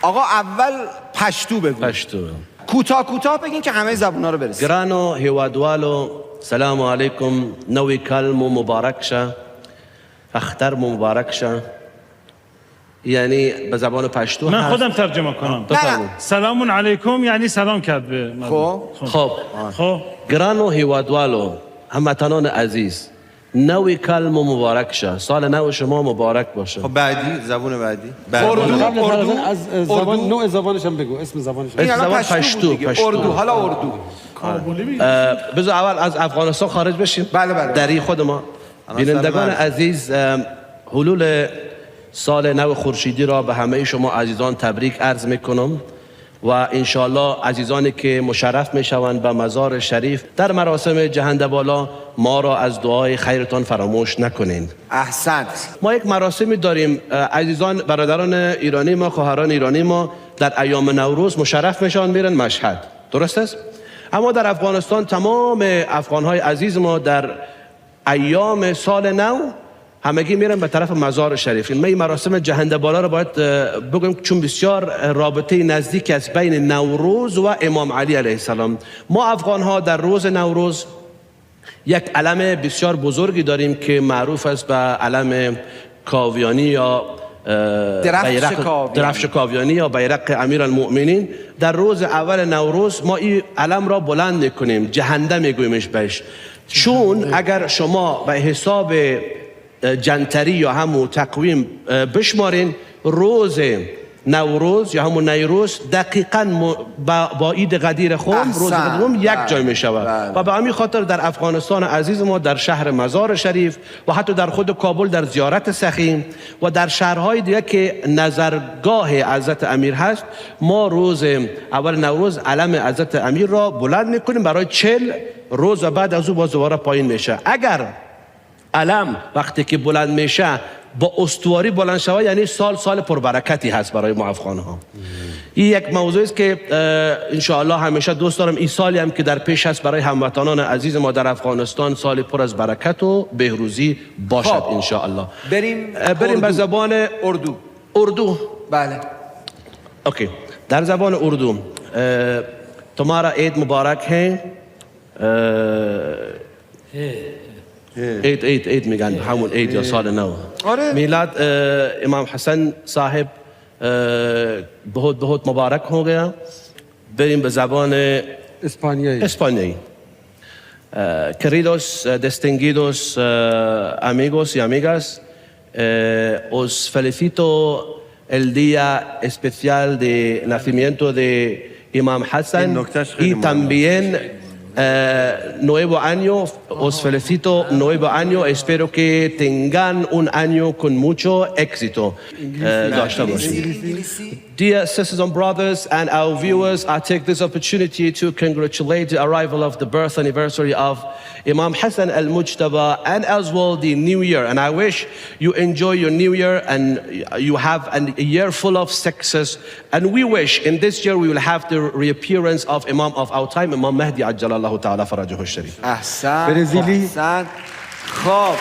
آقا اول پشتو بگو. پشتو. کوتاه بگین که همه زبونا رو برسید. گرانو هیوادوالو سلام علیکم. نوی کلم و مبارک شه، اختر مبارک شه. یعنی به زبان پشتو من خودم ترجمه کنم. سلام علیکم یعنی سلام کرد به مردم. خب گرانو هیوادوالو، هموطنان عزیز، نوی کلم و مبارک شه. سال نو شما مبارک باشه. خب بعدی زبان بعدی. اردو. از زبان نوع زبانش هم بگو، اسم زبانش. زبان پشتو. اردو. حالا اردو. بذار اول از افغانستان خارج بشیم. بله. دری خود ما. بینندگان عزیز، حلول سال نو خورشیدی را به همه شما عزیزان تبریک عرض میکنم و انشالله عزیزانی که مشرف میشوند به مزار شریف در مراسم جهنده بالا ما را از دعای خیرتان فراموش نکنین. احسنت. ما یک مراسمی داریم عزیزان، برادران ایرانی ما، خواهران ایرانی ما در ایام نوروز مشرف میشوند میرن مشهد، درست است؟ اما در افغانستان تمام افغانهای عزیز ما در ایام سال نو همگی میرن به طرف مزار شریف. این مراسم جهنده بالا رو باید بگم چون بسیار رابطه نزدیک است بین نوروز و امام علی علیه السلام. ما افغان ها در روز نوروز یک علم بسیار بزرگی داریم که معروف است به علم کاویانی یا درفش کاویانی یا بیرق امیرالمؤمنین. در روز اول نوروز ما این علم را بلند میکنیم، جهنده میگویمش بهش، چون اگر شما به حساب جنتری یا همون تقویم بشمارین، روز نوروز یا همون نیروز دقیقاً با عید قدیر خم روز قدیم یک جای می شود و به همین خاطر در افغانستان عزیز ما در شهر مزار شریف و حتی در خود کابل در زیارت سخیم و در شهرهای دیگه که نظرگاه حضرت امیر هست، ما روز اول نوروز علم حضرت امیر را بلند میکنیم برای 40 روز و بعد از او باز دوباره پایین میشه. اگر علم وقتی که بلند میشه با استواری بلند شود یعنی سال پربرکتی هست برای ما افغان ها. این یک موضوع است که انشاءالله همیشه دوست دارم این سالی هم که در پیش هست برای هموطنان عزیز ما در افغانستان سال پر از برکت و بهروزی باشد انشاءالله. بریم به زبان اردو. بله. اوکی. در زبان اردو تمہارا عید مبارک ہے. عید میگن همون عید یا سال نو. میلاد امام حسن صاحب بہت مبارک ہو گیا. بریم به زبان اسپانیایی. Queridos distinguidos amigos y amigas, os felicito el día especial de nacimiento de Imam Hassan y también nuevo año. Os felicito nuevo año. Espero que tengan un año con mucho éxito. Dear sisters and brothers and our viewers, I take this opportunity to congratulate the arrival of the birth anniversary of Imam Hassan al-Mujtaba and as well the new year. And I wish you enjoy your new year and you have a year full of success. And we wish in this year we will have the reappearance of Imam of our time, Imam Mahdi Ajjalallahu Ta'ala Farajahu Sharif. احسن. برزیلی. خب